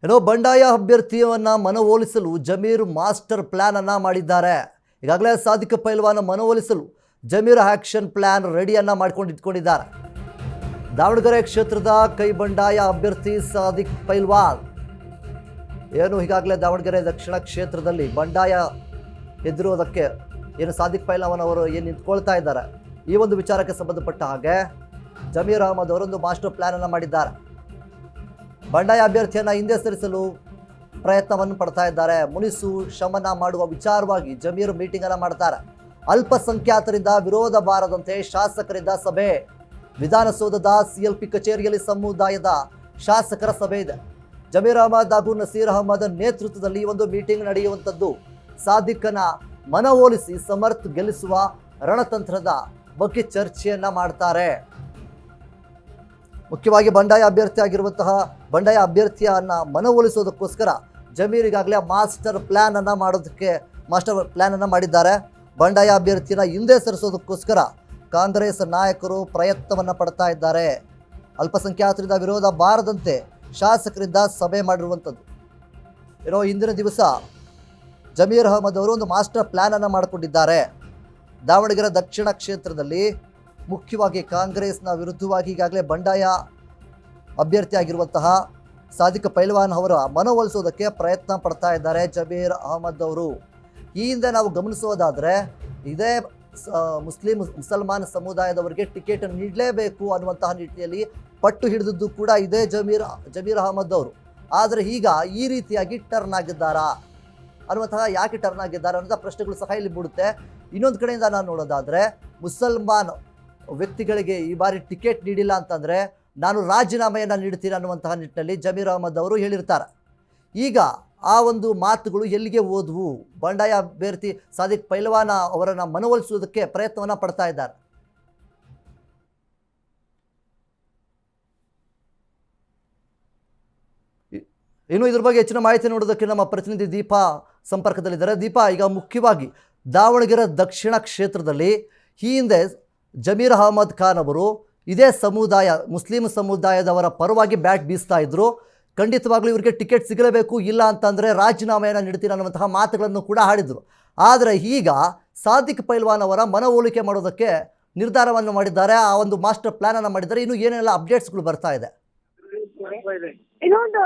ಏನೋ ಬಂಡಾಯ ಅಭ್ಯರ್ಥಿಯವನ್ನ ಮನವೊಲಿಸಲು ಜಮೀರ್ ಮಾಸ್ಟರ್ ಪ್ಲಾನ್ ಅನ್ನ ಮಾಡಿದ್ದಾರೆ. ಈಗಾಗಲೇ ಸಾದಿಕ್ ಪೈಲ್ವಾನ್ ಮನವೊಲಿಸಲು ಜಮೀರ್ ಆಕ್ಷನ್ ಪ್ಲಾನ್ ರೆಡಿಯನ್ನ ಮಾಡ್ಕೊಂಡು ಇಟ್ಕೊಂಡಿದ್ದಾರೆ. ದಾವಣಗೆರೆ ಕ್ಷೇತ್ರದ ಕೈ ಬಂಡಾಯ ಅಭ್ಯರ್ಥಿ ಸಾದಿಕ್ ಪೈಲ್ವಾನ್ ಏನು ಈಗಾಗಲೇ ದಾವಣಗೆರೆ ದಕ್ಷಿಣ ಕ್ಷೇತ್ರದಲ್ಲಿ ಬಂಡಾಯ ಎದುರೋದಕ್ಕೆ ಏನು ಸಾದಿಕ್ ಪೈಲ್ವಾನ್ ಅವರು ಏನು ನಿಂತ್ಕೊಳ್ತಾ ಇದ್ದಾರೆ. ಈ ಒಂದು ವಿಚಾರಕ್ಕೆ ಸಂಬಂಧಪಟ್ಟ ಹಾಗೆ ಜಮೀರ್ ಅಹಮದ್ ಅವರೊಂದು ಮಾಸ್ಟರ್ ಪ್ಲಾನ್ ಅನ್ನು ಮಾಡಿದ್ದಾರೆ. ಬಂಡಾಯ ಅಭ್ಯರ್ಥಿಯನ್ನು ಹಿಂದೆ ಸರಿಸಲು ಪ್ರಯತ್ನವನ್ನು ಪಡ್ತಾ ಇದ್ದಾರೆ. ಮುನಿಸು ಶಮನ ಮಾಡುವ ವಿಚಾರವಾಗಿ ಜಮೀರ್ ಮೀಟಿಂಗ್ ಅನ್ನು ಮಾಡ್ತಾರೆ. ಅಲ್ಪಸಂಖ್ಯಾತರಿಂದ ವಿರೋಧ ಬಾರದಂತೆ ಶಾಸಕರಿಂದ ಸಭೆ. ವಿಧಾನಸೌಧದ ಸಿಎಲ್ಪಿ ಕಚೇರಿಯಲ್ಲಿ ಸಮುದಾಯದ ಶಾಸಕರ ಸಭೆ ಇದೆ. ಜಮೀರ್ ಅಹಮದ್ ಹಾಗೂ ನಸೀರ್ ಅಹಮದ್ ನೇತೃತ್ವದಲ್ಲಿ ಒಂದು ಮೀಟಿಂಗ್ ನಡೆಯುವಂಥದ್ದು. ಸಾದಿಕ್ಕನ ಮನವೊಲಿಸಿ ಸಮರ್ಥ್ ಗೆಲ್ಲಿಸುವ ರಣತಂತ್ರದ ಬಗ್ಗೆ ಚರ್ಚೆಯನ್ನ ಮಾಡ್ತಾರೆ. ಮುಖ್ಯವಾಗಿ ಬಂಡಾಯ ಅಭ್ಯರ್ಥಿಯನ್ನ ಮನವೊಲಿಸೋದಕ್ಕೋಸ್ಕರ ಜಮೀರ್ ಈಗಾಗಲೇ ಮಾಸ್ಟರ್ ಪ್ಲಾನ್ ಅನ್ನ ಮಾಡಿದ್ದಾರೆ. ಬಂಡಾಯ ಅಭ್ಯರ್ಥಿನ ಹಿಂದೆ ಸರಿಸೋದಕ್ಕೋಸ್ಕರ ಕಾಂಗ್ರೆಸ್ ನಾಯಕರು ಪ್ರಯತ್ನವನ್ನು ಪಡ್ತಾ ಇದ್ದಾರೆ. ಅಲ್ಪಸಂಖ್ಯಾತರಿಂದ ವಿರೋಧ ಬಾರದಂತೆ ಶಾಸಕರಿಂದ ಸಭೆ ಮಾಡಿರುವಂಥದ್ದು. ಏನೋ ಹಿಂದಿನ ದಿವಸ ಜಮೀರ್ ಅಹಮದ್ ಅವರು ಒಂದು ಮಾಸ್ಟರ್ ಪ್ಲಾನ್ ಅನ್ನು ಮಾಡಿಕೊಂಡಿದ್ದಾರೆ. ದಾವಣಗೆರೆ ದಕ್ಷಿಣ ಕ್ಷೇತ್ರದಲ್ಲಿ ಮುಖ್ಯವಾಗಿ ಕಾಂಗ್ರೆಸ್ನ ವಿರುದ್ಧವಾಗಿ ಈಗಾಗಲೇ ಬಂಡಾಯ ಅಭ್ಯರ್ಥಿ ಆಗಿರುವಂತಹ ಸಾದಿಕ್ ಪೈಲ್ವಾನ್ ಅವರ ಮನವೊಲಿಸೋದಕ್ಕೆ ಪ್ರಯತ್ನ ಪಡ್ತಾ ಇದ್ದಾರೆ ಜಮೀರ್ ಅಹಮದ್ ಅವರು. ಈ ಹಿಂದೆ ನಾವು ಗಮನಿಸೋದಾದರೆ ಇದೇ ಮುಸಲ್ಮಾನ್ ಸಮುದಾಯದವರಿಗೆ ಟಿಕೆಟ್ ನೀಡಲೇಬೇಕು ಅನ್ನುವಂತಹ ನಿಟ್ಟಿನಲ್ಲಿ ಪಟ್ಟು ಹಿಡಿದದ್ದು ಕೂಡ ಇದೇ ಜಮೀರ್ ಅಹಮದ್ ಅವರು. ಆದರೆ ಈಗ ಈ ರೀತಿಯಾಗಿ ಟರ್ನ್ ಆಗಿದ್ದಾರಾ ಅನ್ನುವಂತಹ ಯಾಕೆ ಟರ್ನ್ ಆಗಿದ್ದಾರೆ ಅನ್ನೋ ಪ್ರಶ್ನೆಗಳು ಸಹ ಇಲ್ಲಿ ಮೂಡುತ್ತೆ. ಇನ್ನೊಂದು ಕಡೆಯಿಂದ ನಾನು ನೋಡೋದಾದರೆ ಮುಸಲ್ಮಾನ್ ವ್ಯಕ್ತಿಗಳಿಗೆ ಈ ಬಾರಿ ಟಿಕೆಟ್ ನೀಡಿಲ್ಲ ಅಂತಂದರೆ ನಾನು ರಾಜೀನಾಮೆಯನ್ನು ನೀಡ್ತೀನಿ ಅನ್ನುವಂತಹ ನಿಟ್ಟಿನಲ್ಲಿ ಜಮೀರ್ ಅಹಮದ್ ಅವರು ಹೇಳಿರ್ತಾರೆ. ಈಗ ಆ ಒಂದು ಮಾತುಗಳು ಎಲ್ಲಿಗೆ ಹೋದವು? ಬಂಡಾಯ ಅಭ್ಯರ್ಥಿ ಸಾದಿಕ್ ಪೈಲ್ವಾನ್ ಅವರನ್ನು ಮನವೊಲಿಸುವುದಕ್ಕೆ ಪ್ರಯತ್ನವನ್ನು ಪಡ್ತಾ ಇದ್ದಾರೆ. ಇನ್ನು ಇದ್ರ ಬಗ್ಗೆ ಹೆಚ್ಚಿನ ಮಾಹಿತಿ ನೋಡೋದಕ್ಕೆ ನಮ್ಮ ಪ್ರತಿನಿಧಿ ದೀಪಾ ಸಂಪರ್ಕದಲ್ಲಿದ್ದಾರೆ. ದೀಪಾ, ಈಗ ಮುಖ್ಯವಾಗಿ ದಾವಣಗೆರೆ ದಕ್ಷಿಣ ಕ್ಷೇತ್ರದಲ್ಲಿ ಈ ಹಿಂದೆ ಜಮೀರ್ ಅಹಮದ್ ಖಾನ್ ಅವರು ಇದೇ ಮುಸ್ಲಿಂ ಸಮುದಾಯದವರ ಪರವಾಗಿ ಬ್ಯಾಟ್ ಬೀಸ್ತಾ ಇದ್ರು. ಖಂಡಿತವಾಗ್ಲೂ ಇವರಿಗೆ ಟಿಕೆಟ್ ಸಿಗಲೇಬೇಕು, ಇಲ್ಲ ಅಂತಂದರೆ ರಾಜೀನಾಮೆಯನ್ನು ನೀಡ್ತೀನಿ ಅನ್ನುವಂತಹ ಮಾತುಗಳನ್ನು ಕೂಡ ಆಡಿದರು. ಆದರೆ ಈಗ ಸಾದಿಕ್ ಪೈಲ್ವಾನ್ ಅವರ ಮನವೊಲಿಕೆ ಮಾಡೋದಕ್ಕೆ ನಿರ್ಧಾರವನ್ನು ಮಾಡಿದ್ದಾರೆ. ಆ ಒಂದು ಮಾಸ್ಟರ್ ಪ್ಲಾನ್ ಅನ್ನು ಮಾಡಿದ್ದಾರೆ. ಇನ್ನು ಏನೆಲ್ಲ ಅಪ್ಡೇಟ್ಸ್ಗಳು ಬರ್ತಾ ಇದೆ? ಇನ್ನೊಂದು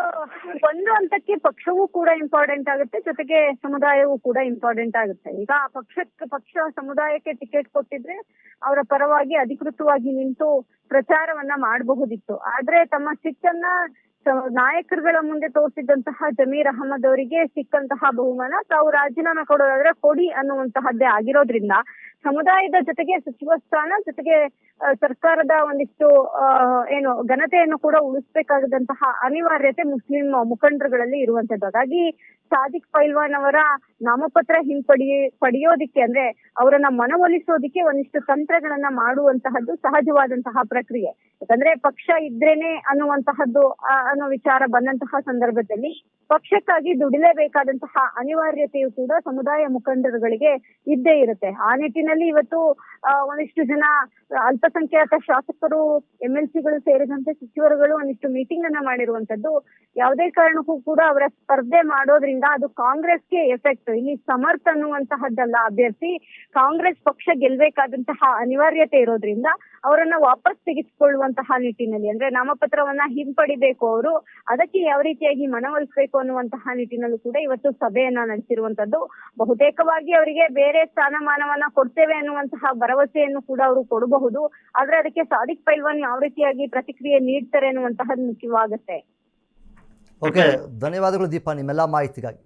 ಹಂತಕ್ಕೆ ಪಕ್ಷವೂ ಕೂಡ ಇಂಪಾರ್ಟೆಂಟ್ ಆಗುತ್ತೆ, ಜೊತೆಗೆ ಸಮುದಾಯವೂ ಕೂಡ ಇಂಪಾರ್ಟೆಂಟ್ ಆಗುತ್ತೆ. ಈಗ ಪಕ್ಷ ಸಮುದಾಯಕ್ಕೆ ಟಿಕೆಟ್ ಕೊಟ್ಟಿದ್ರೆ ಅವರ ಪರವಾಗಿ ಅಧಿಕೃತವಾಗಿ ನಿಂತು ಪ್ರಚಾರವನ್ನ ಮಾಡಬಹುದಿತ್ತು. ಆದ್ರೆ ತಮ್ಮ ಸಿಟ್ಟನ್ನ ನಾಯಕರುಗಳ ಮುಂದೆ ತೋರಿಸಿದಂತಹ ಜಮೀರ್ ಅಹಮದ್ ಅವರಿಗೆ ಸಿಕ್ಕಂತಹ ಬಹುಮಾನ ತಾವು ರಾಜೀನಾಮೆ ಕೊಡೋದಾದ್ರೆ ಕೊಡಿ ಅನ್ನುವಂತಹದ್ದೇ ಆಗಿರೋದ್ರಿಂದ ಸಮುದಾಯದ ಜೊತೆಗೆ ಸಚಿವ ಸ್ಥಾನ, ಜೊತೆಗೆ ಸರ್ಕಾರದ ಒಂದಿಷ್ಟು ಘನತೆಯನ್ನು ಕೂಡ ಉಳಿಸಬೇಕಾದಂತಹ ಅನಿವಾರ್ಯತೆ ಮುಸ್ಲಿಂ ಮುಖಂಡರುಗಳಲ್ಲಿ ಇರುವಂತದ್ದು. ಹಾಗಾಗಿ ಸಾದಿಕ್ ಪೈಲ್ವಾನ್ ಅವರ ನಾಮಪತ್ರ ಪಡೆಯೋದಿಕ್ಕೆ ಅಂದ್ರೆ ಅವರನ್ನ ಮನವೊಲಿಸೋದಿಕ್ಕೆ ಒಂದಿಷ್ಟು ತಂತ್ರಗಳನ್ನ ಮಾಡುವಂತಹದ್ದು ಸಹಜವಾದಂತಹ ಪ್ರಕ್ರಿಯೆ. ಯಾಕಂದ್ರೆ ಪಕ್ಷ ಇದ್ರೇನೆ ಅನ್ನುವಂತಹದ್ದು ಅನ್ನೋ ವಿಚಾರ ಬಂದಂತಹ ಸಂದರ್ಭದಲ್ಲಿ ಪಕ್ಷಕ್ಕಾಗಿ ದುಡಿಲೇಬೇಕಾದಂತಹ ಅನಿವಾರ್ಯತೆಯು ಕೂಡ ಸಮುದಾಯ ಮುಖಂಡರುಗಳಿಗೆ ಇದ್ದೇ ಇರುತ್ತೆ. ಆ ನಿಟ್ಟಿನಲ್ಲಿ ಇವತ್ತು ಒಂದಿಷ್ಟು ಜನ ಅಲ್ಪಸಂಖ್ಯಾತ ಶಾಸಕರು, MLCಗಳು ಸೇರಿದಂತೆ ಸಚಿವರುಗಳು ಒಂದಿಷ್ಟು ಮೀಟಿಂಗ್ ಅನ್ನ ಮಾಡಿರುವಂತದ್ದು. ಯಾವುದೇ ಕಾರಣಕ್ಕೂ ಕೂಡ ಅವರ ಸ್ಪರ್ಧೆ ಮಾಡೋದ್ರಿಂದ ಅದು ಕಾಂಗ್ರೆಸ್ಗೆ ಎಫೆಕ್ಟ್. ಇಲ್ಲಿ ಸಮರ್ಥ್ ಅನ್ನುವಂತಹದ್ದಲ್ಲ ಅಭ್ಯರ್ಥಿ, ಕಾಂಗ್ರೆಸ್ ಪಕ್ಷ ಗೆಲ್ಬೇಕಾದಂತಹ ಅನಿವಾರ್ಯತೆ ಇರೋದ್ರಿಂದ ಅವರನ್ನ ವಾಪಸ್ ತೆಗೆಸಿಕೊಳ್ಳುವಂತಹ ನಿಟ್ಟಿನಲ್ಲಿ ಅಂದ್ರೆ ನಾಮಪತ್ರವನ್ನ ಹಿಂಪಡಿಬೇಕು ಅವರು, ಅದಕ್ಕೆ ಯಾವ ರೀತಿಯಾಗಿ ಮನವೊಲಿಸಬೇಕು ಅನ್ನುವಂತಹ ನಿಟ್ಟಿನಲ್ಲೂ ಕೂಡ ಇವತ್ತು ಸಭೆಯನ್ನ ನಡೆಸಿರುವಂತದ್ದು. ಬಹುತೇಕವಾಗಿ ಅವರಿಗೆ ಬೇರೆ ಸ್ಥಾನಮಾನವನ್ನ ಕೊಡ್ತೇವೆ ಅನ್ನುವಂತಹ ಭರವಸೆಯನ್ನು ಕೂಡ ಅವರು ಕೊಡಬಹುದು. ಆದ್ರೆ ಅದಕ್ಕೆ ಸಾದಿಕ್ ಪೈಲ್ವಾನ್ ಯಾವ ರೀತಿಯಾಗಿ ಪ್ರತಿಕ್ರಿಯೆ ನೀಡ್ತಾರೆ ಅನ್ನುವಂತಹದ್ದು ಮುಖ್ಯವಾಗುತ್ತೆ. ಓಕೆ, ಧನ್ಯವಾದಗಳು ದೀಪಾ ನಿಮ್ಮೆಲ್ಲ ಮಾಹಿತಿಗಾಗಿ.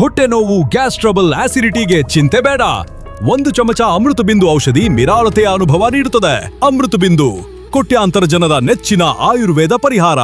ಹೊಟ್ಟೆ ನೋವು, ಗ್ಯಾಸ್ ಟ್ರಬಲ್, ಆಸಿಡಿಟಿಗೆ ಚಿಂತೆ ಬೇಡ. 1 ಚಮಚ ಅಮೃತ ಬಿಂದು ಔಷಧಿ ನಿರಾಳತೆಯ ಅನುಭವ ನೀಡುತ್ತದೆ. ಅಮೃತ ಬಿಂದು, ಕೋಟ್ಯಾಂತರ ಜನರ ನೆಚ್ಚಿನ ಆಯುರ್ವೇದ ಪರಿಹಾರ.